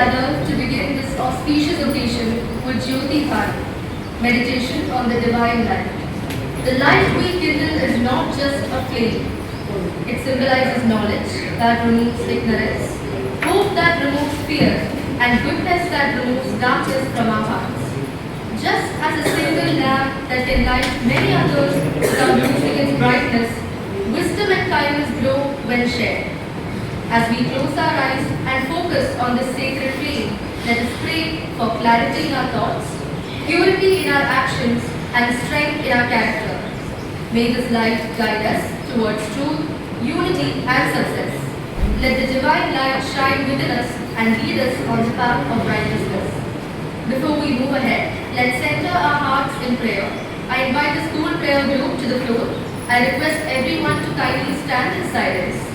gathered to begin this auspicious occasion with Jyoti Bhan, meditation on the divine light. The light we kindle is not just a flame. It symbolizes knowledge that removes ignorance, hope that removes fear, and goodness that removes darkness from our hearts. Just as a single lamp that can light many others without losing its brightness, wisdom and kindness glow when shared. As we close our eyes and focus on this sacred flame, let us pray for clarity in our thoughts, purity in our actions, and strength in our character. May this light guide us towards truth, unity, and success. Let the divine light shine within us and lead us on the path of righteousness. Before we move ahead, let's center our hearts in prayer. I invite the school prayer group to the floor. I request everyone to kindly stand in silence.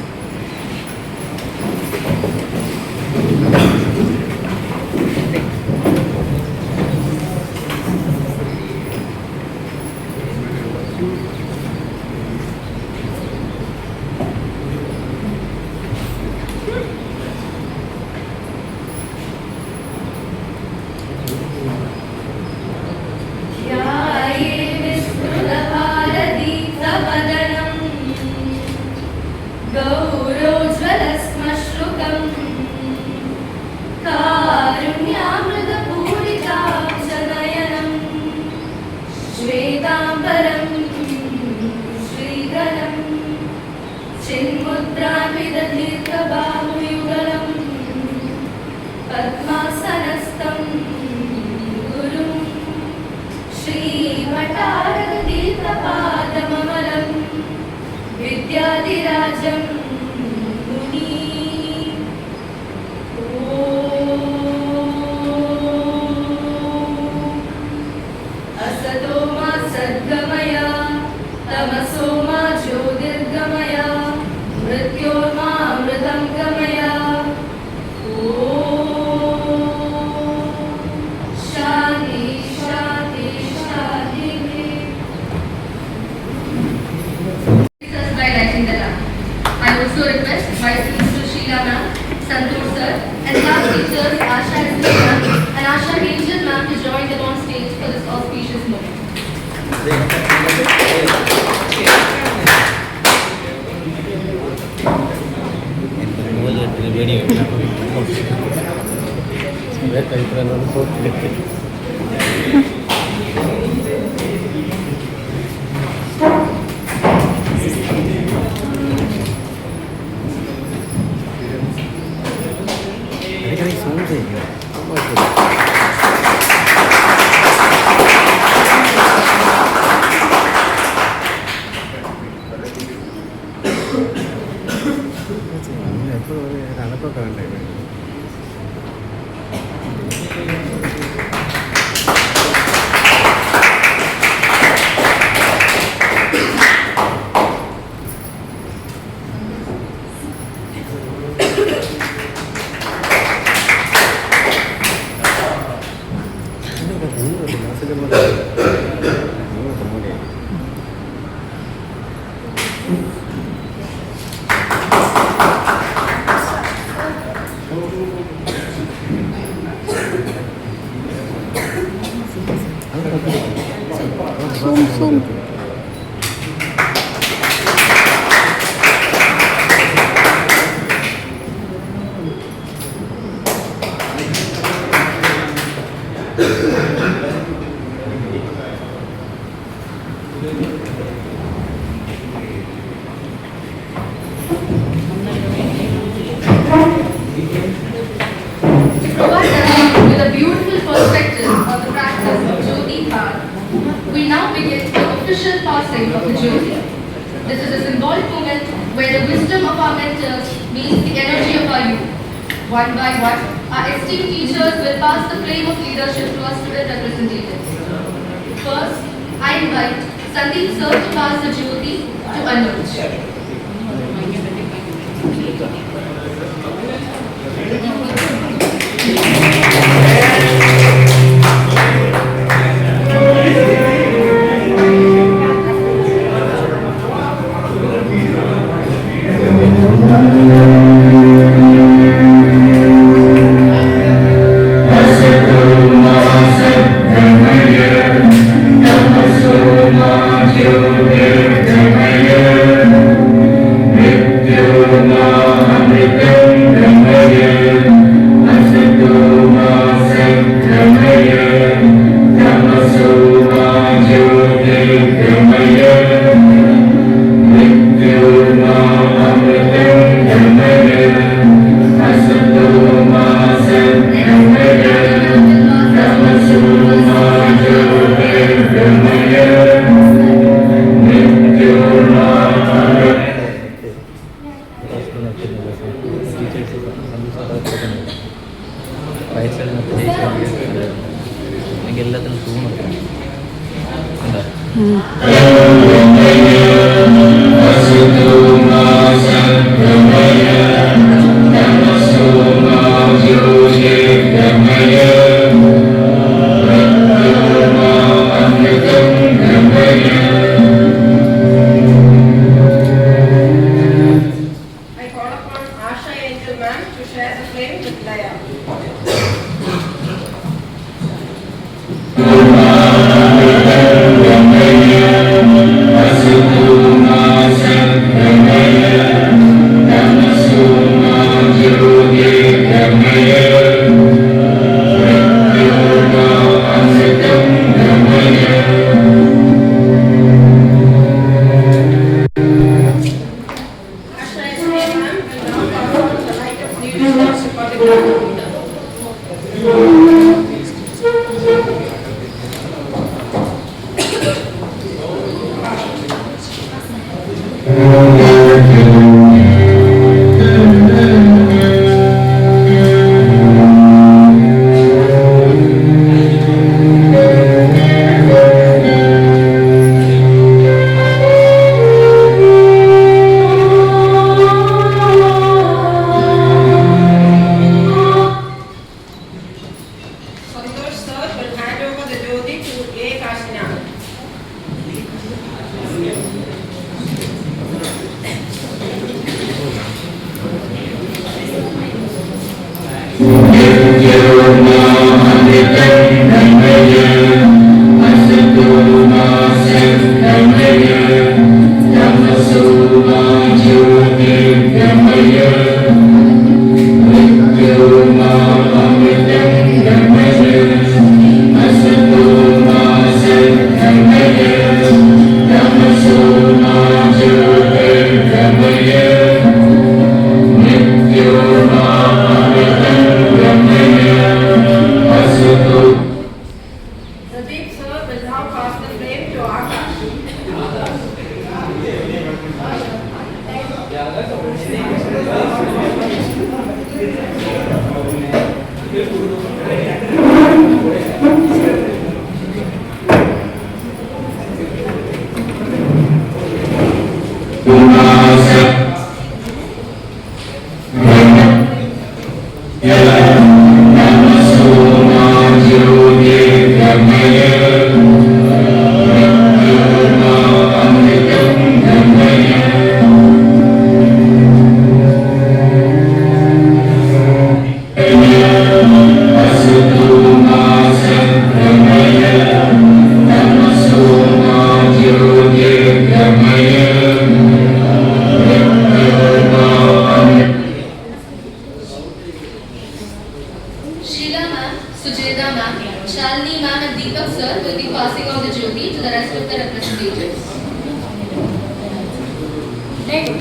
One by one, our esteemed teachers will pass the flame of leadership to our student representatives. First, I invite Sandeep sir to pass the Jyoti to Anuj. Right സൈഡിൽ നിന്ന് ജയിച്ചു എനിക്ക് എല്ലാത്തിനും തൂന്നുണ്ട് ഉണ്ടോ Amen.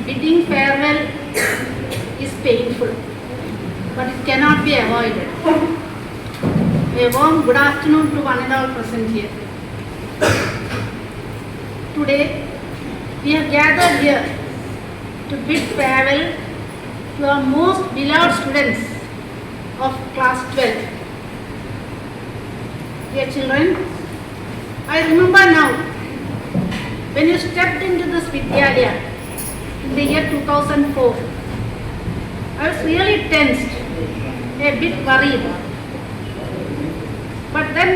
Bidding farewell is painful, but it cannot be avoided. A warm good afternoon to one and all present here. Today, we have gathered here to bid farewell to our most beloved students of class 12. Dear children, I remember now when you stepped into this Vidyalaya in the year 2004, I was really tensed, a bit worried. But then,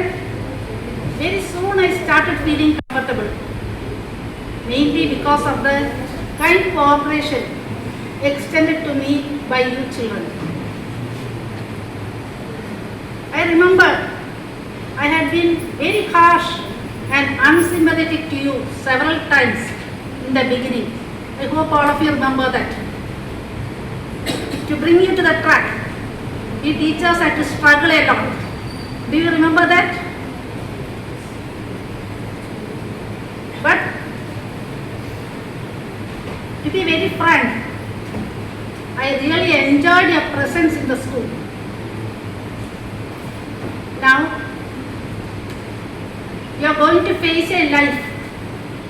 very soon I started feeling comfortable, mainly because of the kind cooperation extended to me by you children. I remember I had been very harsh and unsympathetic to you several times in the beginning. I hope all of you remember that. To bring you to the track, we teachers had to struggle a lot. Do you remember that? But to be very frank, I really enjoyed your presence in the school. Now, you are going to face a life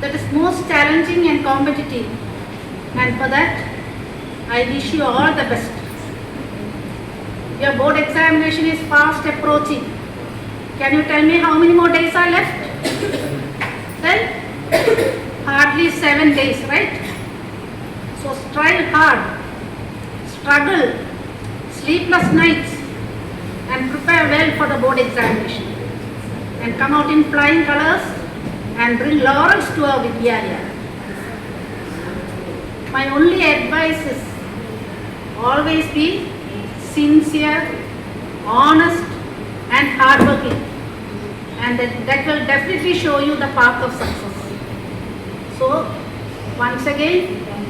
that is most challenging and competitive, and for that, I wish you all the best. Your board examination is fast approaching. Can you tell me how many more days are left? Well, hardly 7 days, right? So strive hard, struggle, sleepless nights, and prepare well for the board examination. And come out in flying colors and bring laurels to our Vidyalaya. my only advice is always be sincere, honest and hardworking, and that will definitely show you the path of success. So once again,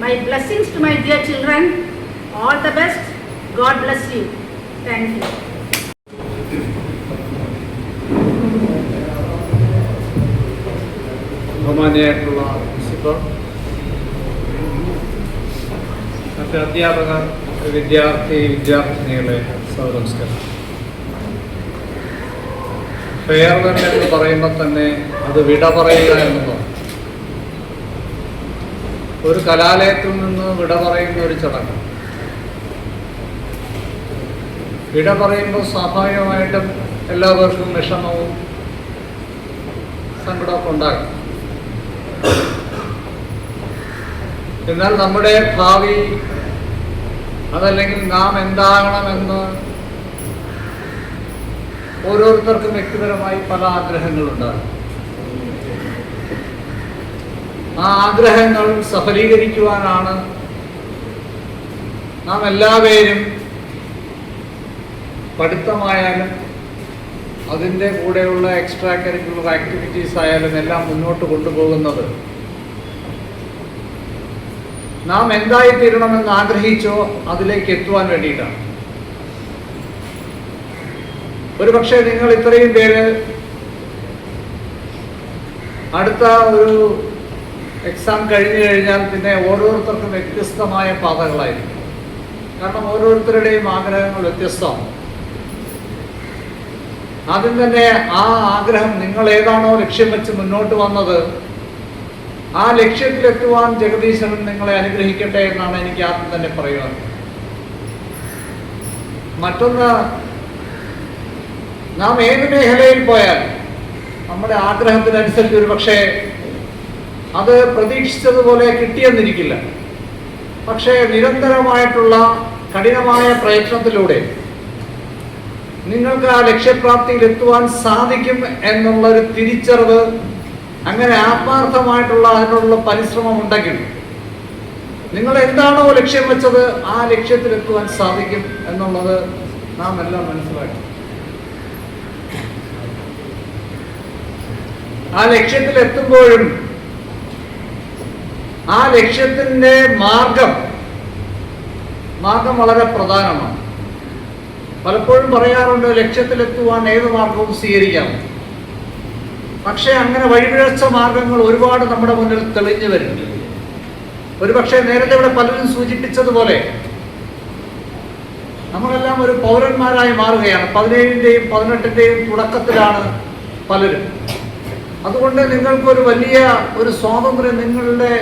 my blessings to my dear children. All the best. God bless you. Thank you. ബഹുമാന്യരായിട്ടുള്ള principal, മറ്റ് അധ്യാപകർ, വിദ്യാർത്ഥിനികളെ നമസ്കാരം. Farewell എന്ന് പറയുമ്പോൾ തന്നെ അത് വിട പറയുക എന്നുള്ളതാണ്. ഒരു കലാലയത്തിൽ നിന്ന് വിട പറയുന്ന ഒരു ചടങ്ങ്. വിട പറയുമ്പോൾ സ്വാഭാവികമായിട്ടും എല്ലാവർക്കും വിഷമവും സങ്കടമൊക്കെ ഉണ്ടാകും. എന്നാൽ നമ്മുടെ ഭാവി, അതല്ലെങ്കിൽ നാം എന്താകണമെന്ന് ഓരോരുത്തർക്കും വ്യക്തിപരമായി പല ആഗ്രഹങ്ങളുണ്ടാകും. ആ ആഗ്രഹങ്ങൾ സഫലീകരിക്കുവാനാണ് നാം എല്ലാവരും പഠിത്തമായാലും അതിൻ്റെ കൂടെയുള്ള എക്സ്ട്രാ കരിക്കുലർ ആക്ടിവിറ്റീസ് ആയാലും എല്ലാം മുന്നോട്ട് കൊണ്ടുപോകുന്നത്. നാം എന്തായിത്തീരണമെന്ന് ആഗ്രഹിച്ചോ അതിലേക്ക് എത്തുവാൻ വേണ്ടിയിട്ടാണ്. ഒരുപക്ഷെ നിങ്ങൾ ഇത്രയും പേര് അടുത്ത ഒരു എക്സാം കഴിഞ്ഞു കഴിഞ്ഞാൽ പിന്നെ ഓരോരുത്തർക്കും വ്യത്യസ്തമായ പാതകളായിരിക്കും. കാരണം ഓരോരുത്തരുടെയും ആഗ്രഹങ്ങൾ വ്യത്യസ്തമാണ്. ആദ്യം തന്നെ ആ ആഗ്രഹം, നിങ്ങൾ ഏതാണോ ലക്ഷ്യം വെച്ച് മുന്നോട്ട് വന്നത്, ആ ലക്ഷ്യത്തിലെത്തുവാൻ ജഗദീശ്വരൻ നിങ്ങളെ അനുഗ്രഹിക്കട്ടെ എന്നാണ് എനിക്ക് ആദ്യം തന്നെ പറയുവാൻ. മറ്റൊന്ന്, നാം ഏത് മേഖലയിൽ പോയാൽ നമ്മുടെ ആഗ്രഹത്തിനനുസരിച്ച് ഒരു പക്ഷേ അത് പ്രതീക്ഷിച്ചതുപോലെ കിട്ടിയെന്നിരിക്കില്ല. പക്ഷേ നിരന്തരമായിട്ടുള്ള കഠിനമായ പ്രയത്നത്തിലൂടെ നിങ്ങൾക്ക് ആ ലക്ഷ്യപ്രാപ്തിയിൽ എത്തുവാൻ സാധിക്കും എന്നുള്ളൊരു തിരിച്ചറിവ്, അങ്ങനെ ആത്മാർത്ഥമായിട്ടുള്ള അതിനുള്ള പരിശ്രമം ഉണ്ടെങ്കിൽ നിങ്ങൾ എന്താണോ ലക്ഷ്യം വെച്ചത് ആ ലക്ഷ്യത്തിലെത്തുവാൻ സാധിക്കും എന്നുള്ളത് നാം എല്ലാം മനസ്സിലാക്കി. ആ ലക്ഷ്യത്തിലെത്തുമ്പോഴും ആ ലക്ഷ്യത്തിൻ്റെ മാർഗം വളരെ പ്രധാനമാണ്. പലപ്പോഴും പറയാറുണ്ട് ലക്ഷ്യത്തിലെത്തുവാൻ ഏത് മാർഗവും സ്വീകരിക്കാം. പക്ഷേ അങ്ങനെ വഴിപിഴച്ച മാർഗങ്ങൾ ഒരുപാട് നമ്മുടെ മുന്നിൽ തെളിഞ്ഞു വരുന്നുണ്ട്. ഒരുപക്ഷെ നേരത്തെ ഇവിടെ പലരും സൂചിപ്പിച്ചതുപോലെ നമ്മളെല്ലാം ഒരു പൗരന്മാരായി മാറുകയാണ്. 17ൻ്റെയും 18ൻ്റെയും തുടക്കത്തിലാണ് പലരും. അതുകൊണ്ട് നിങ്ങൾക്കൊരു വലിയ ഒരു സ്വാതന്ത്ര്യം നിങ്ങളുടെ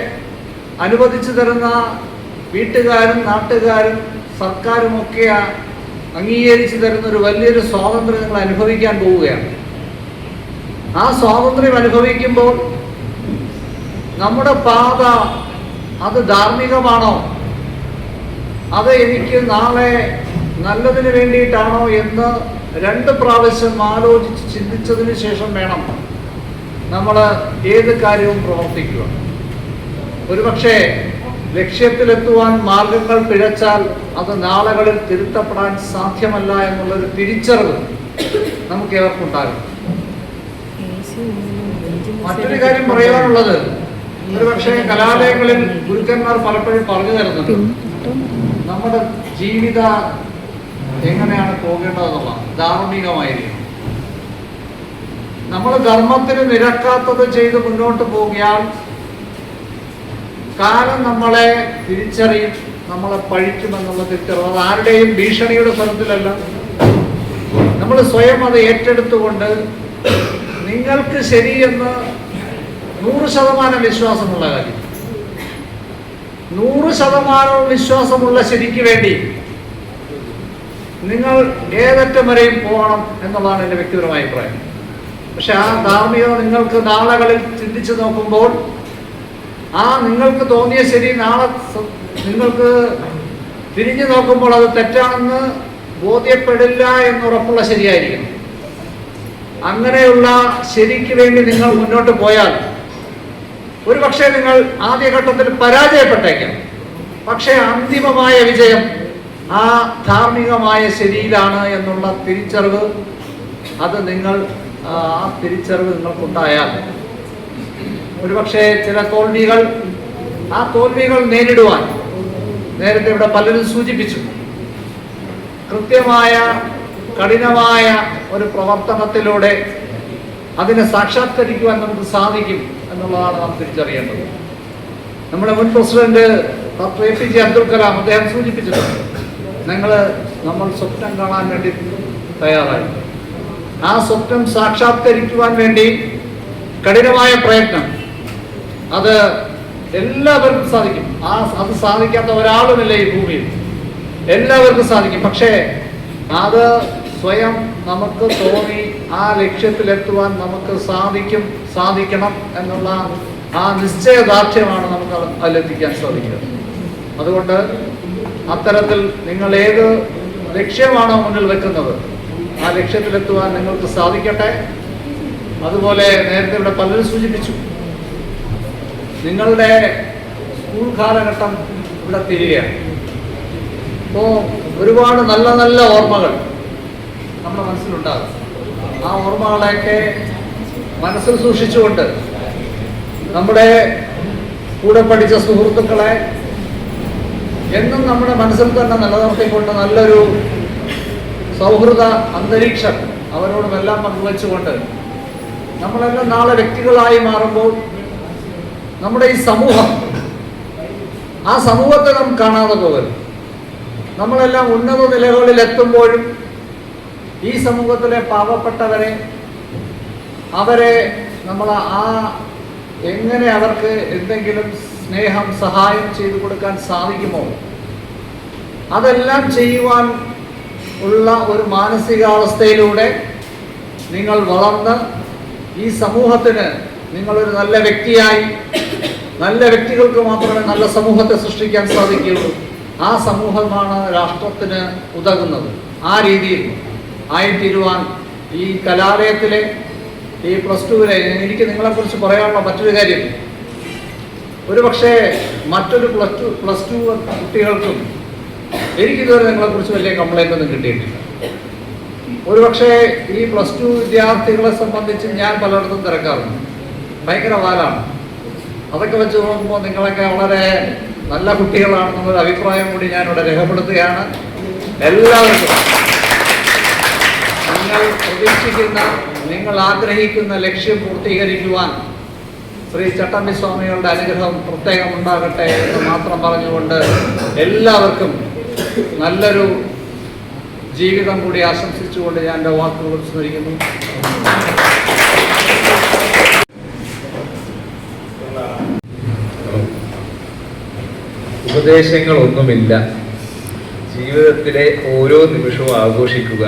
അനുവദിച്ചു തരുന്ന വീട്ടുകാരും നാട്ടുകാരും സർക്കാരുമൊക്കെ അംഗീകരിച്ചു തരുന്ന ഒരു വലിയൊരു സ്വാതന്ത്ര്യം നിങ്ങൾ അനുഭവിക്കാൻ പോവുകയാണ്. ആ സ്വാതന്ത്ര്യം അനുഭവിക്കുമ്പോൾ നമ്മുടെ പാത അത് ധാർമ്മികമാണോ, അത് എനിക്ക് നാളെ നല്ലതിന് വേണ്ടിയിട്ടാണോ എന്ന് 2 പ്രാവശ്യം ആലോചിച്ച് ചിന്തിച്ചതിന് ശേഷം വേണം നമ്മൾ ഏത് കാര്യവും പ്രവർത്തിക്കുക. ഒരുപക്ഷെ ലക്ഷ്യത്തിലെത്തുവാൻ മാർഗങ്ങൾ പിഴച്ചാൽ അത് നാളുകളിൽ തിരുത്തപ്പെടാൻ സാധ്യമല്ല എന്നുള്ളൊരു തിരിച്ചറിവ് നമുക്ക് ഏവർക്കുണ്ടാകും. മറ്റൊരു കാര്യം പറയാനുള്ളത്, ഒരുപക്ഷെ കലാലയങ്ങളിൽ ഗുരുക്കന്മാർ പലപ്പോഴും പറഞ്ഞു തരുന്നുണ്ട് നമ്മുടെ ജീവിത എങ്ങനെയാണ് പോകേണ്ടതെന്നുള്ള ധാർമ്മികമായിരിക്കും. നമ്മൾ ധർമ്മത്തിന് നിരക്കാത്തത് ചെയ്ത് മുന്നോട്ട് പോകിയാൽ കാലം നമ്മളെ തിരിച്ചറിയും, നമ്മളെ പഴിക്കുമെന്നുള്ള തിരിച്ചറിവ്. അത് ആരുടെയും ഭീഷണിയുടെ സ്വരത്തിലല്ല, നമ്മൾ സ്വയം അത് ഏറ്റെടുത്തുകൊണ്ട് നിങ്ങൾക്ക് ശരിയെന്ന് 100% വിശ്വാസമുള്ള കാര്യം, 100% വിശ്വാസമുള്ള ശരിക്ക് വേണ്ടി നിങ്ങൾ ഏതറ്റം വരെയും പോകണം എന്നുള്ളതാണ് എൻ്റെ വ്യക്തിപരമായ അഭിപ്രായം. പക്ഷെ ആ ധാർമ്മികത നിങ്ങൾക്ക് നാളുകളിൽ ചിന്തിച്ചു നോക്കുമ്പോൾ ആ നിങ്ങൾക്ക് തോന്നിയ ശരി നാളെ നിങ്ങൾക്ക് തിരിഞ്ഞു നോക്കുമ്പോൾ അത് തെറ്റാണെന്ന് ബോധ്യപ്പെടില്ല എന്നുറപ്പുള്ള ശരിയായിരിക്കും. അങ്ങനെയുള്ള ശരിക്ക് വേണ്ടി നിങ്ങൾ മുന്നോട്ട് പോയാൽ ഒരുപക്ഷെ നിങ്ങൾ ആദ്യഘട്ടത്തിൽ പരാജയപ്പെട്ടേക്കാം. പക്ഷേ അന്തിമമായ വിജയം ആ ധാർമ്മികമായ ശരിയിലാണ് എന്നുള്ള തിരിച്ചറിവ്, അത് ആ തിരിച്ചറിവ് നിങ്ങൾക്കുണ്ടായാൽ ഒരുപക്ഷെ ചില തോൽവികൾ, ആ തോൽവികൾ നേരിടുവാൻ നേരത്തെ ഇവിടെ പലരും സൂചിപ്പിച്ചു, കൃത്യമായ കഠിനമായ ഒരു പ്രവർത്തനത്തിലൂടെ അതിനെ സാക്ഷാത്കരിക്കുവാൻ നമുക്ക് സാധിക്കും എന്നുള്ളതാണ് നാം തിരിച്ചറിയേണ്ടത്. നമ്മുടെ മുൻ president doctor APJ Abdul Kalam അദ്ദേഹം സൂചിപ്പിച്ചിട്ടുണ്ട്, നമ്മൾ സ്വപ്നം കാണാൻ വേണ്ടി തയ്യാറായി, ആ സ്വപ്നം സാക്ഷാത്കരിക്കുവാൻ വേണ്ടി കഠിനമായ പ്രയത്നം, അത് എല്ലാവർക്കും സാധിക്കും. അത് സാധിക്കാത്ത ഒരാളുമില്ല ഈ ഭൂമിയിൽ, എല്ലാവർക്കും സാധിക്കും. പക്ഷേ അത് സ്വയം നമുക്ക് തോന്നി ആ ലക്ഷ്യത്തിലെത്തുവാൻ നമുക്ക് സാധിക്കണം എന്നുള്ള ആ നിശ്ചയദാർഢ്യമാണ് നമുക്ക് അതിലെത്തിക്കാൻ സാധിക്കുക. അതുകൊണ്ട് അത്തരത്തിൽ നിങ്ങൾ ഏത് ലക്ഷ്യമാണോ മുന്നിൽ വെക്കുന്നത് ആ ലക്ഷ്യത്തിലെത്തുവാൻ നിങ്ങൾക്ക് സാധിക്കട്ടെ. അതുപോലെ നേരത്തെ ഇവിടെ പലരും സൂചിപ്പിച്ചു, നിങ്ങളുടെ സ്കൂൾ കാലഘട്ടം ഇവിടെ തീരുകയാണ്. അപ്പോൾ ഒരുപാട് നല്ല നല്ല ഓർമ്മകൾ നമ്മുടെ മനസ്സിലുണ്ടാകും. ആ ഓർമ്മകളെയൊക്കെ മനസ്സിൽ സൂക്ഷിച്ചുകൊണ്ട് നമ്മുടെ കൂടെ പഠിച്ച സുഹൃത്തുക്കളെ എന്നും നമ്മുടെ മനസ്സിൽ തന്നെ നിലനിർത്തിക്കൊണ്ട് നല്ലൊരു സൗഹൃദ അന്തരീക്ഷം അവരോടുമെല്ലാം പങ്കുവെച്ചുകൊണ്ട് നമ്മളെല്ലാം നാളെ വ്യക്തികളായി മാറുമ്പോൾ നമ്മുടെ ഈ സമൂഹം, ആ സമൂഹത്തെ നാം കാണാതെ പോകരുത്. നമ്മളെല്ലാം ഉന്നത നിലകളിൽ എത്തുമ്പോഴും ഈ സമൂഹത്തിലെ പാവപ്പെട്ടവരെ നമ്മൾ എങ്ങനെ അവർക്ക് എന്തെങ്കിലും സ്നേഹം, സഹായം ചെയ്തു കൊടുക്കാൻ സാധിക്കുമോ, അതെല്ലാം ചെയ്യുവാൻ ഉള്ള ഒരു മാനസികാവസ്ഥയിലൂടെ നിങ്ങൾ വളർന്ന് ഈ സമൂഹത്തിന് നിങ്ങളൊരു നല്ല വ്യക്തിയായി, നല്ല വ്യക്തികൾക്ക് മാത്രമേ നല്ല സമൂഹത്തെ സൃഷ്ടിക്കാൻ സാധിക്കുകയുള്ളൂ. ആ സമൂഹമാണ് രാഷ്ട്രത്തിന് ഉതകുന്നത്. ആ രീതിയിൽ ആയിത്തീരുവാൻ ഈ കലാലയത്തിലെ ഈ +2-ലെ എനിക്ക് നിങ്ങളെക്കുറിച്ച് പറയാനുള്ള മറ്റൊരു കാര്യം, ഒരുപക്ഷെ മറ്റൊരു +2 കുട്ടികൾക്കും എനിക്കിതുവരെ നിങ്ങളെക്കുറിച്ച് വലിയ കംപ്ലൈൻ്റ് ഒന്നും കിട്ടിയിട്ടില്ല. ഒരുപക്ഷെ ഈ +2 വിദ്യാർത്ഥികളെ സംബന്ധിച്ച് ഞാൻ പലയിടത്തും തിരക്കാറുണ്ട്, ഭയങ്കര വാലാണ്. അതൊക്കെ വെച്ച് നോക്കുമ്പോൾ നിങ്ങളൊക്കെ വളരെ നല്ല കുട്ടികളാണെന്നുള്ളൊരു അഭിപ്രായം കൂടി ഞാനിവിടെ രേഖപ്പെടുത്തുകയാണ്. എല്ലാവർക്കും നിങ്ങൾ പ്രതീക്ഷിക്കുന്ന, നിങ്ങൾ ആഗ്രഹിക്കുന്ന ലക്ഷ്യം പൂർത്തീകരിക്കുവാൻ ശ്രീ ചട്ടമ്പി സ്വാമികളുടെ അനുഗ്രഹം പ്രത്യേകം ഉണ്ടാകട്ടെ എന്ന് മാത്രം പറഞ്ഞുകൊണ്ട് എല്ലാവർക്കും നല്ലൊരു ജീവിതം കൂടി ആശംസിച്ചുകൊണ്ട് ഞാൻ എൻ്റെ വാക്കുകൾ സ്മരിക്കുന്നു. ഉപദേശങ്ങളൊന്നുമില്ല, ജീവിതത്തിലെ ഓരോ നിമിഷവും ആഘോഷിക്കുക,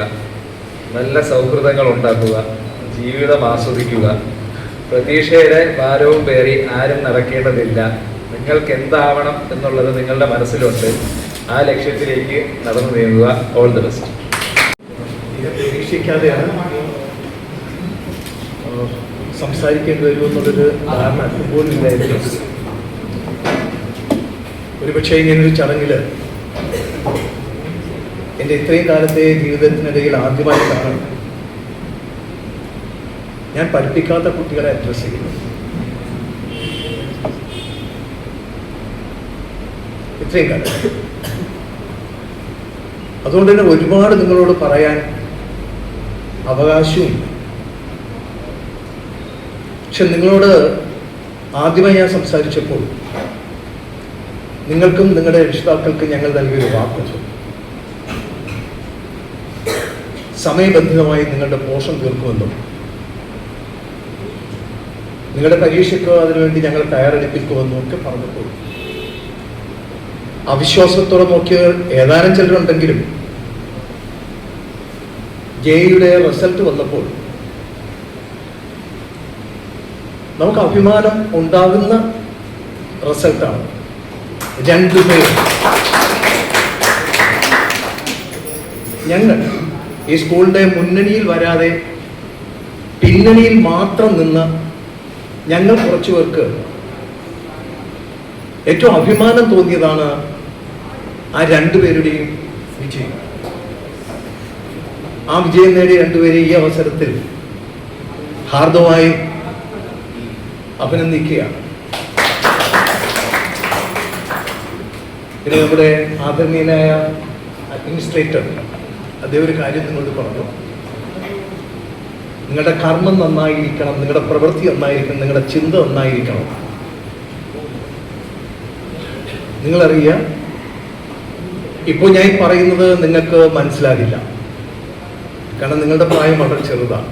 നല്ല സൗഹൃദങ്ങൾ ഉണ്ടാക്കുക, ജീവിതം ആസ്വദിക്കുക. പ്രതീക്ഷയുടെ ഭാരവും പേറി ആരും നടക്കേണ്ടതില്ല. നിങ്ങൾക്ക് എന്താവണം എന്നുള്ളത് നിങ്ങളുടെ മനസ്സിലുണ്ട്. ആ ലക്ഷ്യത്തിലേക്ക് നടന്നു നീങ്ങുക. All the best. പ്രതീക്ഷിക്കാതെയാണ് സംസാരിക്കേണ്ടി വരുമെന്നുള്ളൊരു ധാരണ പോലുമില്ലായിരുന്നു. ഒരുപക്ഷെ ഇങ്ങനൊരു ചടങ്ങിൽ എൻ്റെ ഇത്രയും കാലത്തെ ജീവിതത്തിനിടയിൽ ആദ്യമായിട്ടാണ് ഞാൻ പഠിപ്പിക്കാത്ത കുട്ടികളെ അഡ്രസ് ചെയ്യുന്നത്. ഇത്രയും കാലം. അതുകൊണ്ട് തന്നെ ഒരുപാട് നിങ്ങളോട് പറയാൻ അവകാശവും. പക്ഷെ നിങ്ങളോട് ആദ്യമായി ഞാൻ സംസാരിച്ചപ്പോൾ നിങ്ങൾക്കും നിങ്ങളുടെ രക്ഷിതാക്കൾക്കും ഞങ്ങൾ നൽകിയൊരു വാക്കുണ്ട്. സമയബന്ധിതമായി നിങ്ങളുടെ പോഷൻ തീർക്കുമെന്നും നിങ്ങളുടെ പരീക്ഷയ്ക്കോ അതിനുവേണ്ടി ഞങ്ങൾ തയ്യാറെടുപ്പിക്കുമെന്നും ഒക്കെ പറഞ്ഞപ്പോൾ അവിശ്വാസത്തോടെ നോക്കിയ ഏതാനും ചിലരുണ്ടെങ്കിലും ജെയുടെ റിസൾട്ട് വന്നപ്പോൾ നമുക്ക് അഭിമാനം ഉണ്ടാകുന്ന റിസൾട്ടാണ്. 2 പേർ ഞങ്ങൾ ഈ സ്കൂളിൻ്റെ മുന്നണിയിൽ വരാതെ പിന്നണിയിൽ മാത്രം നിന്ന് ഞങ്ങൾ കുറച്ചു പേർക്ക് ഏറ്റവും അഭിമാനം തോന്നിയതാണ് ആ രണ്ടുപേരുടെയും വിജയം. ആ വിജയം നേടിയ രണ്ടുപേരെ ഈ അവസരത്തിൽ ഹാർദമായി അഭിനന്ദിക്കുകയാണ്. പിന്നെ നമ്മുടെ ആദരണീയനായ അഡ്മിനിസ്ട്രേറ്റർ അദ്ദേഹം ഒരു കാര്യം നിങ്ങളോട് പറഞ്ഞു. നിങ്ങളുടെ കർമ്മം നന്നായിരിക്കണം, നിങ്ങളുടെ പ്രവൃത്തി നന്നായിരിക്കണം, നിങ്ങളുടെ ചിന്ത നന്നായിരിക്കണം. നിങ്ങളറിയുക, ഇപ്പോൾ ഞാൻ പറയുന്നത് നിങ്ങൾക്ക് മനസ്സിലാകില്ല, കാരണം നിങ്ങളുടെ പ്രായം വളരെ ചെറുതാണ്.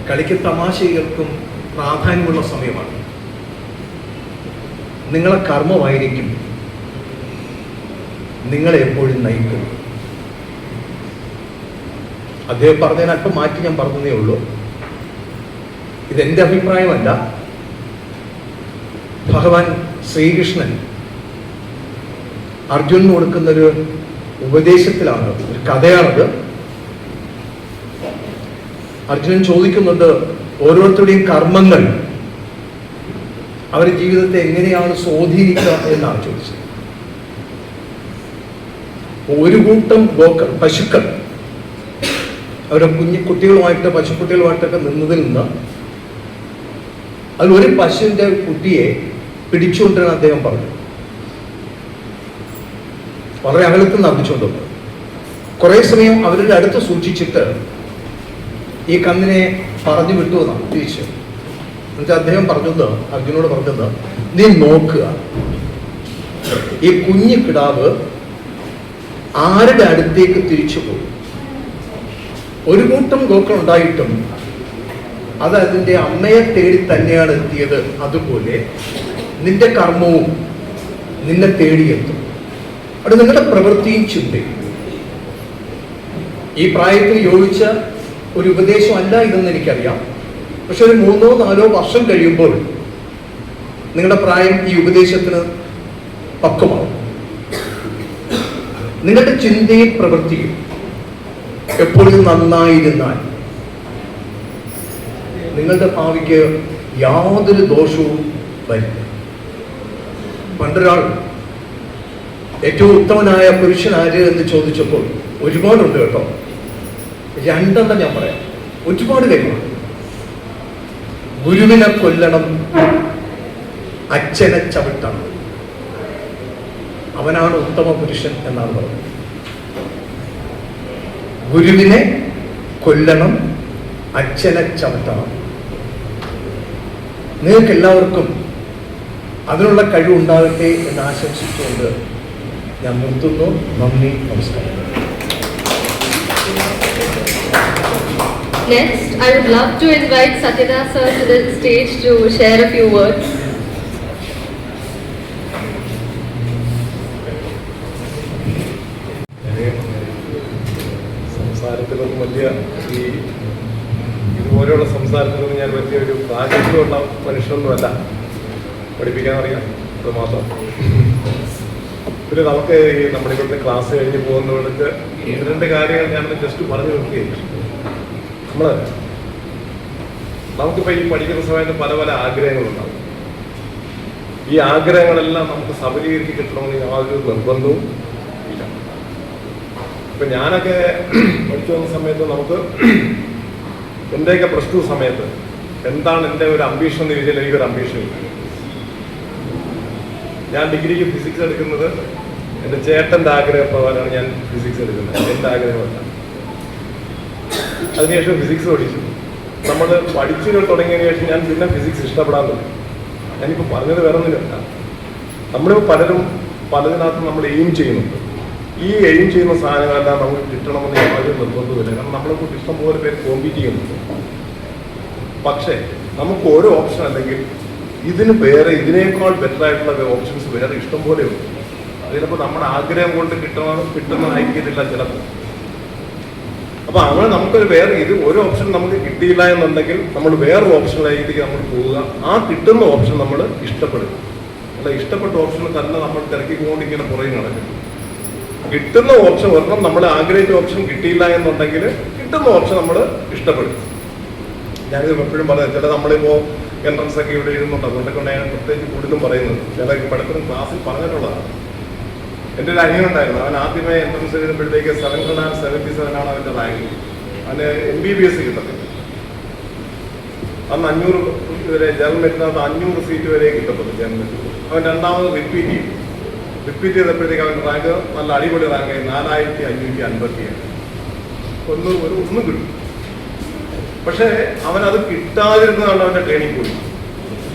കളിക്ക് തമാശകൾക്കും പ്രാധാന്യമുള്ള സമയമാണ്. നിങ്ങളെ കർമ്മമായിരിക്കും നിങ്ങളെ എപ്പോഴും നയിക്കും. അദ്ദേഹം പറഞ്ഞതിന് അല്പം മാറ്റി ഞാൻ പറഞ്ഞതേ ഉള്ളൂ. ഇതെന്റെ അഭിപ്രായമല്ല. ഭഗവാൻ ശ്രീകൃഷ്ണൻ അർജുനന് കൊടുക്കുന്നൊരു ഉപദേശത്തിലാണ്, ഒരു കഥയാണത്. അർജുനൻ ചോദിക്കുന്നുണ്ട്, ഓരോരുത്തരുടെയും കർമ്മങ്ങൾ അവരുടെ ജീവിതത്തെ എങ്ങനെയാണ് സ്വാധീനിക്കുക എന്നാണ് ചോദിച്ചത്. ഒരു കൂട്ടം പശുക്കൾ അവരുടെ കുട്ടികളുമായിട്ട് പശുക്കുട്ടികളുമായിട്ടൊക്കെ നിന്നതിൽ നിന്ന് അതിൽ ഒരു പശുവിന്റെ കുട്ടിയെ പിടിച്ചുകൊണ്ടിരുന്ന അദ്ദേഹം പറഞ്ഞു. വളരെ അകലത്ത് നന്ദിച്ചുകൊണ്ടുണ്ട്. കുറെ സമയം അവരുടെ അടുത്ത് സൂക്ഷിച്ചിട്ട് ഈ കന്നിനെ പറഞ്ഞു വിട്ടു എന്നാണ് തിരിച്ചു. എന്നിട്ട് അദ്ദേഹം പറഞ്ഞത്, അർജുനോട് പറഞ്ഞത്, നീ നോക്കുക, ഈ കുഞ്ഞു കിടാവ് ആരുടെ അടുത്തേക്ക് തിരിച്ചു പോകും. ഒരു കൂട്ടം ഗോക്കൾ ഉണ്ടായിട്ടും അത് അതിൻ്റെ അമ്മയെ തേടി തന്നെയാണ് എത്തിയത്. അതുപോലെ നിന്റെ കർമ്മവും നിന്നെ തേടിയെത്തും. അവിടെ നിങ്ങളുടെ പ്രവൃത്തിയും ചിന്തയും. ഈ പ്രായത്തിന് യോജിച്ച ഒരു ഉപദേശമല്ല ഇതെന്ന് എനിക്കറിയാം. പക്ഷെ ഒരു 3-4 വർഷം കഴിയുമ്പോൾ നിങ്ങളുടെ പ്രായം ഈ ഉപദേശത്തിന് പക്വമാവും. നിങ്ങളുടെ ചിന്തയും പ്രവൃത്തിയും എപ്പോഴും നന്നായിരുന്നാൽ നിങ്ങളുടെ ഭാവിക്ക് യാതൊരു ദോഷവും വരില്ല. പണ്ടൊരാൾ ഏറ്റവും ഉത്തമനായ പുരുഷൻ ആര് എന്ന് ചോദിച്ചപ്പോൾ ഒരുപാടുണ്ട് കേട്ടോ. 2 ഞാൻ പറയാം. ഒരുപാട് കാര്യമാണ്. ഗുരുവിനെ കൊല്ലണം, അച്ഛനെ ചവിട്ടണം, അവനാണ് ഉത്തമ പുരുഷൻ എന്നാണ് പറയുന്നത്. ഗുരുവിനെ കൊല്ലണം, അച്ഛനെ ചവിട്ടണം. നിങ്ങൾക്ക് എല്ലാവർക്കും അതിനുള്ള കഴിവുണ്ടാകട്ടെ എന്ന് ആശംസിച്ചുകൊണ്ട് ഞാൻ നിർത്തുന്നു. നന്ദി, നമസ്കാരം. Next, I would love to invite Satyada sir to the stage to share a few words. സംസാരത്തിലൊന്നും വലിയ ഇതുപോലെയുള്ള സംസാരത്തിലൊന്നും ഞാൻ വലിയൊരു പ്രാഗൽഭ്യമുള്ള മനുഷ്യനൊന്നുമല്ല. പഠിപ്പിക്കാൻ അറിയാം, അത് മാത്രം. പിന്നെ നമുക്ക് ഈ നമ്മുടെ ഇവിടുത്തെ ക്ലാസ് കഴിഞ്ഞ് പോകുന്നവർക്ക് 2 കാര്യങ്ങൾ ഞാനൊന്ന് ജസ്റ്റ് പറഞ്ഞു നോക്കുകയും, നമുക്കിപ്പോൾ ഈ പഠിക്കുന്ന സമയത്ത് പല പല ആഗ്രഹങ്ങളുണ്ടാവും. ഈ ആഗ്രഹങ്ങളെല്ലാം നമുക്ക് സബലീകരിച്ച് കിട്ടണമെന്ന് യാതൊരു നിർബന്ധവും ഇല്ല. ഇപ്പം ഞാനൊക്കെ പഠിച്ചു വന്ന സമയത്ത് നമുക്ക് എൻ്റെയൊക്കെ +2 സമയത്ത് എന്താണ് എൻ്റെ ഒരു അംബീഷൻ എന്ന് ചോദിച്ചാൽ എനിക്കൊരു അംബീഷൻ ഇല്ല. ഞാൻ ഡിഗ്രിക്ക് ഫിസിക്സ് എടുക്കുന്നത് എൻ്റെ ചേട്ടൻ്റെ ആഗ്രഹപ്രകാരമാണ് ഞാൻ ഫിസിക്സ് എടുക്കുന്നത്, എൻ്റെ ആഗ്രഹമല്ല. അതിനുശേഷം ഫിസിക്സ് പഠിച്ചു. നമ്മൾ പഠിച്ചു തുടങ്ങിയതിന് ശേഷം ഞാൻ പിന്നെ ഫിസിക്സ് ഇഷ്ടപ്പെടാൻ തുടങ്ങി. ഞാനിപ്പോൾ പറഞ്ഞത് വേറെ ഒന്നുമില്ല. നമ്മളിപ്പോൾ പലതിനകത്തും നമ്മൾ എയിം ചെയ്യുന്നുണ്ട്. ഈ എയിം ചെയ്യുന്ന സാധനങ്ങളെല്ലാം നമുക്ക് കിട്ടണമെന്ന് യാതൊരു നിർബന്ധമില്ല. കാരണം നമ്മളെക്കൊണ്ട് ഇഷ്ടംപോലെ പേര് കോമ്പീറ്റ് ചെയ്യുന്നുണ്ട്. പക്ഷേ നമുക്ക് ഓരോ ഓപ്ഷൻ അല്ലെങ്കിൽ ഇതിനേക്കാൾ ബെറ്റർ ആയിട്ടുള്ള ഓപ്ഷൻസ് വേറെ ഇഷ്ടംപോലെ ഉണ്ട്. അതിലിപ്പോൾ നമ്മുടെ ആഗ്രഹം കൊണ്ട് കിട്ടുന്നതായിരിക്കത്തില്ല ചിലപ്പോൾ. അപ്പോൾ അങ്ങനെ നമുക്കൊരു ഒരു ഓപ്ഷൻ നമുക്ക് കിട്ടിയില്ല എന്നുണ്ടെങ്കിൽ നമ്മൾ വേറൊരു ഓപ്ഷനിലേക്ക് നമ്മൾ പോവുക. ആ കിട്ടുന്ന ഓപ്ഷൻ നമ്മൾ ഇഷ്ടപ്പെടുക. അല്ല, ഇഷ്ടപ്പെട്ട ഓപ്ഷന് തന്നെ നമ്മൾ തിരക്കിക്കൊണ്ട് ഇങ്ങനെ പുറകെ നടക്കും. കിട്ടുന്ന ഓപ്ഷൻ ഒരെണ്ണം നമ്മൾ ആഗ്രഹിച്ച ഓപ്ഷൻ കിട്ടിയില്ല എന്നുണ്ടെങ്കിൽ കിട്ടുന്ന ഓപ്ഷൻ നമ്മൾ ഇഷ്ടപ്പെടും. ഞാനിത് എപ്പോഴും പറയാം, ചില നമ്മളിപ്പോൾ എൻട്രൻസ് ഒക്കെ ഇവിടെ എഴുതുന്നുണ്ട്, അതുകൊണ്ടൊക്കെ ഞാൻ പ്രത്യേകിച്ച് കൂടുതലും പറയുന്നത്. ചില പലപ്പോഴും ക്ലാസ്സിൽ പറഞ്ഞിട്ടുള്ളതാണ്. എൻ്റെ ഒരു അനിയനുണ്ടായിരുന്നു, അവൻ ആദ്യമേ എൻട്രൻസ് എഴുതുമ്പോഴത്തേക്ക് 777 ആണ് അവൻ്റെ റാങ്ക്. അവന് MBBS കിട്ടത്തില്ല. അന്ന് 500 വരെ ജനറൽ മെഡിസിനകത്ത് 500 സീറ്റ് വരെ കിട്ടത്തുള്ളൂ ജനറൽ മെഡിസിൻ. അവൻ രണ്ടാമത് റിപ്പീറ്റ് ചെയ്തപ്പോഴത്തേക്ക് അവൻ്റെ റാങ്ക് നല്ല അടിപൊളി റാങ്കായി 4557. ഒന്നും കിട്ടും. പക്ഷേ അവനത് കിട്ടാതിരുന്നതാണ് അവൻ്റെ ട്രെയിനിങ് കൂടി.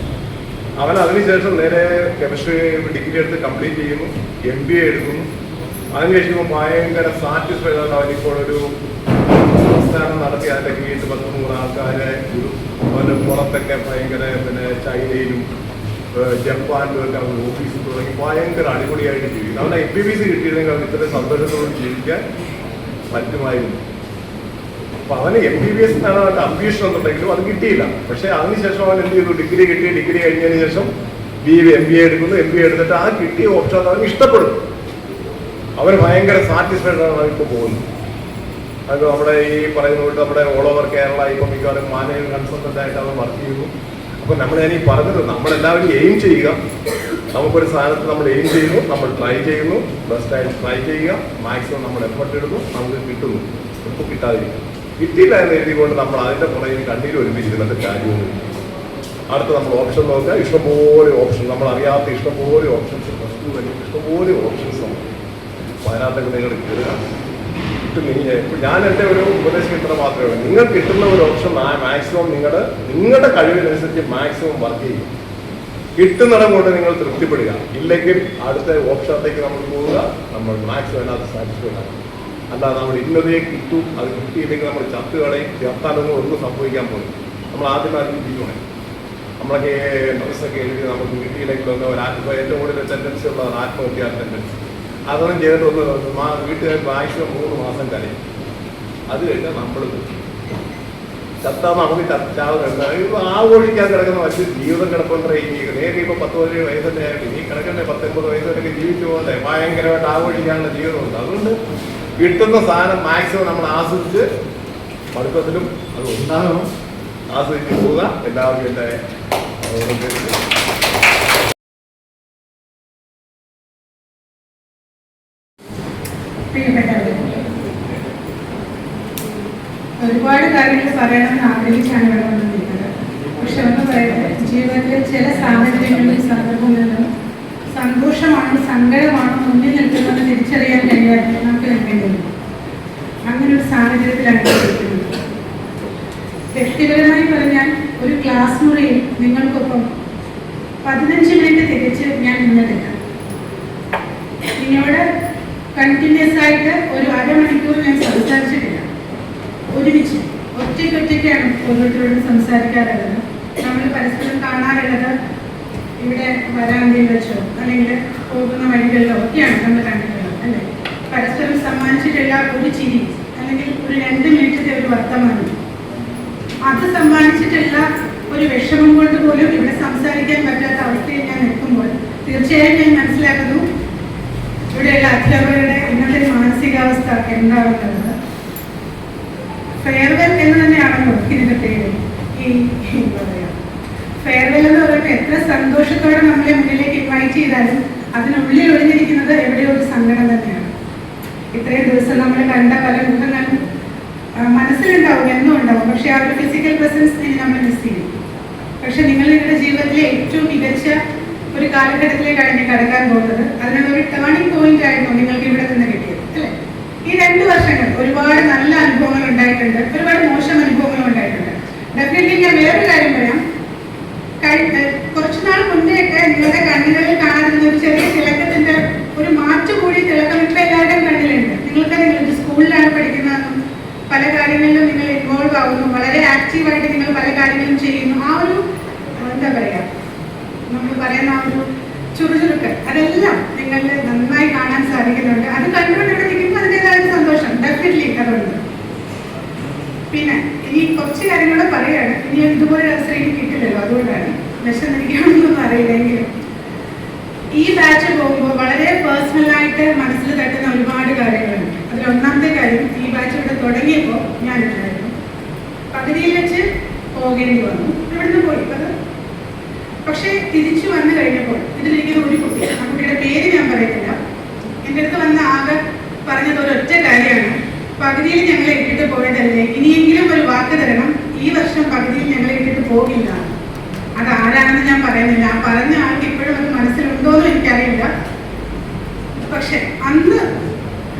അവൻ അതിനുശേഷം നേരെ കെമിസ്ട്രി ഡിഗ്രി എടുത്ത് കംപ്ലീറ്റ് ചെയ്യുന്നു, MBA എടുക്കുന്നു. അതിനുശേഷം ഭയങ്കര സാറ്റിസ്ഫൈഡ് ആണ്. അവനിപ്പോൾ ഒരു സംസ്ഥാനം നടത്തി അതിൻ്റെ കീഴിൽ 100 ആൾക്കാരെ അവൻ്റെ പുറത്തൊക്കെ ഭയങ്കര ചൈനയിലും ജപ്പാനിലും ഒക്കെ അവൻ ഓഫീസിൽ തുടങ്ങി ഭയങ്കര അടിപൊളിയായിട്ട് ജീവിക്കും. അവൻ്റെ MBBS കിട്ടിയിരുന്നെങ്കിൽ അവൻ ഇത്രയും സന്തോഷത്തോടെ ജീവിക്കാൻ പറ്റുമായിരുന്നു. അപ്പൊ അവന് MBBS എന്നാണ് അവൻ്റെ അംബീഷൻ എന്നുണ്ടെങ്കിലും അത് കിട്ടിയില്ല. പക്ഷെ അതിനുശേഷം അവൻ എന്ത് ചെയ്തു, ഡിഗ്രി കഴിഞ്ഞതിന് ശേഷം MBA എടുക്കുന്നു. MBA എടുത്തിട്ട് ആ കിട്ടിയ ഓപ്ഷൻ അവന് ഇഷ്ടപ്പെടുന്നു. അവൻ ഭയങ്കര സാറ്റിസ്ഫൈഡ് ആണ് അവനിപ്പോൾ പോകുന്നത്. അത് നമ്മുടെ ഈ പറയുന്ന കൊണ്ട് നമ്മുടെ ഓൾ ഓവർ കേരള ഇപ്പോൾ മിക്കവാറും മാനേജ് കൺസൾട്ടൻ്റ് ആയിട്ട് അവൻ വർക്ക് ചെയ്യുന്നു. അപ്പൊ ഞാൻ ഈ പറഞ്ഞത് നമ്മളെല്ലാവരും എയിം ചെയ്യുക. നമുക്കൊരു സാധനത്ത് നമ്മൾ എയിം ചെയ്യുന്നു, നമ്മൾ ട്രൈ ചെയ്യുന്നു, ബെസ്റ്റായിട്ട് ട്രൈ ചെയ്യുക, മാക്സിമം നമ്മൾ എഫർട്ട് എടുക്കുന്നു, നമുക്ക് കിട്ടുന്നു. ഇപ്പോൾ കിട്ടാതിരിക്കും. കിട്ടിയില്ല എന്ന് എഴുതിക്കൊണ്ട് നമ്മൾ അതിൻ്റെ പുറകിൽ കണ്ണീര് ഒരുമിച്ചിരുന്നിട്ട് കാര്യമൊന്നുമില്ല. അടുത്ത് നമ്മൾ ഓപ്ഷൻ നോക്കുക. ഇഷ്ടംപോലെ ഓപ്ഷൻ, നമ്മൾ അറിയാത്ത ഇഷ്ടംപോലെ ഓപ്ഷൻസ്, പ്ലസ് 2 ഇഷ്ടംപോലെ ഓപ്ഷൻസ് നമ്മൾ വരാത്തൊക്കെ നിങ്ങൾ കയറുക. ഞാൻ എൻ്റെ ഒരു ഉപദേശം ഇത്ര മാത്രമേ ഉള്ളൂ. നിങ്ങൾ കിട്ടുന്ന ഒരു ഓപ്ഷൻ മാക്സിമം നിങ്ങളുടെ കഴിവിനനുസരിച്ച് മാക്സിമം വർക്ക് ചെയ്യും. കിട്ടുന്നിടം കൊണ്ട് നിങ്ങൾ തൃപ്തിപ്പെടുക. ഇല്ലെങ്കിൽ അടുത്ത ഓപ്ഷനത്തേക്ക് നമ്മൾ പോവുക. നമ്മൾ മാക്സിമം അതിനകത്ത് സാറ്റിസ്ഫൈഡ് ആകും. അല്ലാതെ നമ്മൾ ഇന്നതേ കിട്ടും, അത് കിട്ടിയില്ലെങ്കിൽ നമ്മൾ ചത്തുകളയും. ചത്താലൊന്നും ഒന്നും സംഭവിക്കാൻ പോകും. നമ്മൾ ആദ്യം ചിന്തിക്കണം. നമ്മളൊക്കെ മനസ്സൊക്കെ എഴുതി നമുക്ക് കിട്ടിയില്ലെങ്കിലൊന്നും ഏറ്റവും കൂടുതൽ ടെൻഡൻസി ഉള്ളതാണ് ആത്മഹത്യാ ടെൻഡൻസി. അതൊന്നും ചെയ്തിട്ടൊന്ന് വീട്ടുകാർ മാക്സിമം 3 മാസം കരയും. അത് കഴിഞ്ഞാൽ നമ്മൾ ചത്താൽ നമുക്ക് ചത്താവുന്നുണ്ട്. ആഘോഷിക്കാൻ കിടക്കുന്ന മറ്റു ജീവിതം കിടപ്പുണ്ട്. നേരെ ഇപ്പോൾ 10 വയസ്സൊക്കെ ആയിട്ട് ഈ കിടക്കണ്ടേ 19 വയസ്സൊക്കെ ജീവിച്ചു പോകണ്ടേ. ഭയങ്കരമായിട്ട് ആഘോഷിക്കാനുള്ള ജീവിതമുണ്ട്. അതുകൊണ്ട് കിട്ടുന്ന സാധനം മാക്സിമം നമ്മൾ ആസ്വദിച്ച് മടുക്കത്തിലും അത് ഉണ്ടാകണം, ആസ്വദിച്ച് പോവുക. എല്ലാവർക്കും എൻ്റെ പ്രിയപ്പെട്ടവരെ, ഒരുപാട് കാര്യങ്ങൾ പറയണമെന്ന് ആഗ്രഹിച്ചാണ് ഇവിടെ വന്നിരിക്കുന്നത്. പക്ഷെ ഒന്ന് പറയട്ടെ, ജീവിതത്തിലെ ചില സാഹചര്യങ്ങളിലും സന്ദർഭങ്ങളിലും സന്തോഷമാണോ സങ്കടമാണോ മുന്നിൽ നിൽക്കുന്നത് തിരിച്ചറിയാൻ കഴിയാതെ നമുക്ക് നിൽക്കേണ്ടി വരും. അങ്ങനെ ഒരു സാഹചര്യത്തിലാണ് ഇരിക്കുന്നത്. വ്യക്തിപരമായി പറഞ്ഞാൽ ഒരു ക്ലാസ് മുറിയിൽ നിങ്ങൾക്കൊപ്പം 15 മിനിറ്റ് തികച്ച് ഞാൻ നിന്നിട്ടില്ല. നിങ്ങളോട് കണ്ടിന്യൂസ് ആയിട്ട് ഒരു അരമണിക്കൂർ ഞാൻ സംസാരിച്ചിട്ടില്ല. ഒരുമിച്ച് ഒറ്റയ്ക്കാണ് ഓരോരുത്തരോടും സംസാരിക്കാറുള്ളത്. നമ്മൾ പരസ്പരം കാണാറുള്ളത് ഇവിടെ വരാന്തയിൽ വെച്ചോ അല്ലെങ്കിൽ പോകുന്ന വഴികളിലോ ഒക്കെയാണ് നമ്മൾ കണ്ടിട്ടുള്ളത്, അല്ലേ? പരസ്പരം സമ്മാനിച്ചിട്ടുള്ള ഒരു ചിരി അല്ലെങ്കിൽ ഒരു 2 മിനിറ്റത്തെ ഒരു വർത്തമാനം, അത് സമ്മാനിച്ചിട്ടുള്ള ഒരു വിഷമം കൊണ്ട് പോലും ഇവിടെ സംസാരിക്കാൻ പറ്റാത്ത അവസ്ഥയിൽ ഞാൻ നിൽക്കുമ്പോൾ തീർച്ചയായും ഞാൻ മനസ്സിലാക്കുന്നു ഇവിടെയുള്ള അധ്യാപകരുടെ ഇന്നത്തെ മാനസികാവസ്ഥ എന്താണെന്നുള്ളത്. ഫെയർവെൽ എന്ന് തന്നെയാണല്ലോ ഇതിൻ്റെ പേര്. ഈ എന്താ പറയുക, ഫെയർവെൽ എന്ന് പറയുമ്പോൾ എത്ര സന്തോഷത്തോടെ നമ്മളെ മുന്നിലേക്ക് ഇൻവൈറ്റ് ചെയ്താലും അതിനുള്ളിൽ ഒളിഞ്ഞിരിക്കുന്നത് എവിടെയോ ഒരു സങ്കടം തന്നെയാണ്. ഇത്രയും ദിവസം നമ്മൾ കണ്ട പല മുഖങ്ങളും മനസ്സിലുണ്ടാവും, എന്നും ഉണ്ടാവും. പക്ഷെ ആ ഒരു ഫിസിക്കൽ പ്രസൻസ് ഇനി നമ്മൾ മിസ് ചെയ്യും. പക്ഷെ നിങ്ങൾ നിങ്ങളുടെ ജീവിതത്തിലെ ഏറ്റവും മികച്ച ഒരു കാലഘട്ടത്തിലേക്കാണ് ഇനി കടക്കാൻ പോകുന്നത്. അതിനുള്ള ഒരു ടേണിംഗ് പോയിന്റ് ആയിരുന്നു നിങ്ങൾക്ക് ഇവിടെ നിന്ന് കിട്ടിയത്, അല്ലേ? ഈ 2 വർഷങ്ങൾ ഒരുപാട് നല്ല അനുഭവങ്ങൾ ഉണ്ടായിട്ടുണ്ട്, ഒരുപാട് മോശം അനുഭവങ്ങൾ ഉണ്ടായിട്ടുണ്ട്. ഡെഫിനറ്റ്ലി ഞാൻ വേറൊരു കാര്യം പറയാം. കുറച്ചുനാൾ മുന്നേയൊക്കെ നിങ്ങളുടെ കണ്ണുകളിൽ കാണാതിരുന്ന ഒരു ചെറിയ തിളക്കത്തിന്റെ ഒരു മാറ്റു കൂടി തിളക്കം ഇപ്പൊ എല്ലാവരുടെയും കണ്ണിലുണ്ട്. നിങ്ങൾ സ്കൂളിലാണ് പഠിക്കുന്നതെന്നും പല കാര്യങ്ങളിലും നിങ്ങൾ ഇൻവോൾവ് ആവുന്നു, വളരെ ആക്റ്റീവായിട്ട് നിങ്ങൾ പല കാര്യങ്ങളും ചെയ്യുന്നു. ആ ഒരു എന്താ പറയാ, നമ്മൾ പറയുന്ന ആ ഒരു ചുറുചുറുക്ക്, അതെല്ലാം നിങ്ങളുടെ നന്നായി കാണാൻ സാധിക്കുന്നുണ്ട്. അത് കണ്ടുകൊണ്ട് ഇവിടെ നിൽക്കുമ്പോൾ അതിൻ്റെതായ സന്തോഷം ഡെഫിനറ്റ്ലി അതുണ്ട്. പിന്നെ ഇനി കുറച്ച് കാര്യങ്ങളൂടെ പറയുകയാണ്. ഇനി ഇതുപോലെ അവസരം എനിക്ക് കിട്ടില്ലല്ലോ, അതുകൊണ്ടാണ് വിശന്നിരിക്കണമെന്നൊന്നും അറിയില്ലെങ്കിലും ഈ ബാച്ച് പോകുമ്പോൾ വളരെ പേഴ്സണലായിട്ട് മനസ്സിൽ തട്ടുന്ന ഒരുപാട് കാര്യങ്ങളുണ്ട്. അതിലൊന്നാമത്തെ കാര്യം, ഈ ബാച്ച് ഇവിടെ തുടങ്ങിയപ്പോൾ ഞാനുണ്ടായിരുന്നു, പകുതിയിൽ വെച്ച് പോകേണ്ടി വന്നു, ഇവിടുന്ന് പോയി. അത് പക്ഷെ തിരിച്ചു വന്നു കഴിഞ്ഞപ്പോൾ ഇതിലിരിക്കുന്ന ഒരു കുട്ടി, ആ കുട്ടിയുടെ പേര് ഞാൻ പറയത്തില്ല, എൻ്റെ ഇനിയെങ്കിലും ഒരു വാക്ക് തരണം, ഈ വർഷം പകുതിയിൽ ഞങ്ങളെ ഇട്ടിട്ട് പോകില്ല. അത് ആരാണെന്ന് ഞാൻ പറയുന്നില്ല. ആ പറഞ്ഞ ആൾക്ക് ഇപ്പോഴും അത് മനസ്സിലുണ്ടോയെന്ന് എനിക്കറിയില്ല. പക്ഷെ അന്ന്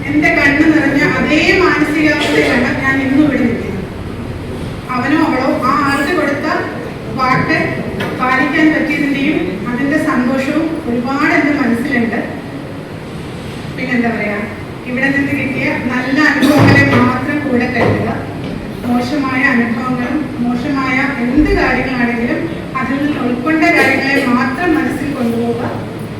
എൻ്റെ കണ്ണ് നിറഞ്ഞ അതേ മാനസികാവസ്ഥയിലാണ് ഞാൻ ഇന്നും ഇവിടെ നിൽക്കുന്നത്. അവനോ അവളോ ആ ആൾക്ക് കൊടുത്ത വാക്ക് പാലിക്കാൻ പറ്റിയതിൻ്റെയും അതിൻ്റെ സന്തോഷവും ഒരുപാട് എൻ്റെ മനസ്സിലുണ്ട്. പിന്നെന്താ പറയാ, ഇവിടെ നിന്ന് കിട്ടിയ നല്ല അനുഭവങ്ങളെ മാത്രം കൂടെ കരുതുക. മോശമായ അനുഭവങ്ങളും മോശമായ എന്ത് കാര്യങ്ങളാണെങ്കിലും അതിൽ നിന്ന് ഉൾക്കൊണ്ട കാര്യങ്ങളെ മാത്രം മനസ്സിൽ കൊണ്ടുപോവുക.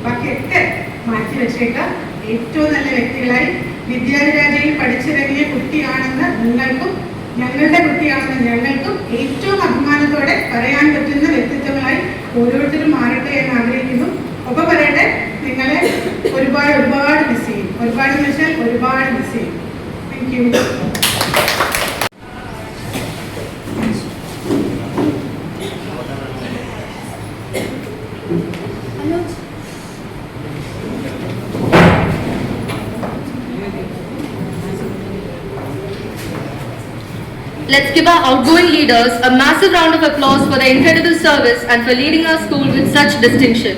ബാക്കിയൊക്കെ മാറ്റി വെച്ചേക്കാം. ഏറ്റവും നല്ല വ്യക്തികളായി വിദ്യാലയയിൽ പഠിച്ചിറങ്ങിയ കുട്ടിയാണെന്ന് നിങ്ങൾക്കും ഞങ്ങളുടെ കുട്ടിയാണെന്ന് ഞങ്ങൾക്കും ഏറ്റവും അഭിമാനത്തോടെ പറയാൻ പറ്റുന്ന വ്യക്തിത്വങ്ങളായി ഓരോരുത്തരും മാറട്ടെ എന്ന് ആഗ്രഹിക്കുന്നു. ഒപ്പം പറയട്ടെ, നിങ്ങളെ ഒരുപാട് ഒരുപാട് മിസ് ചെയ്യും. ഒരുപാടെന്ന് വെച്ചാൽ ഒരുപാട് മിസ് ചെയ്യും. Thank you. Let's give our outgoing leaders a massive round of applause for their incredible service and for leading our school with such distinction.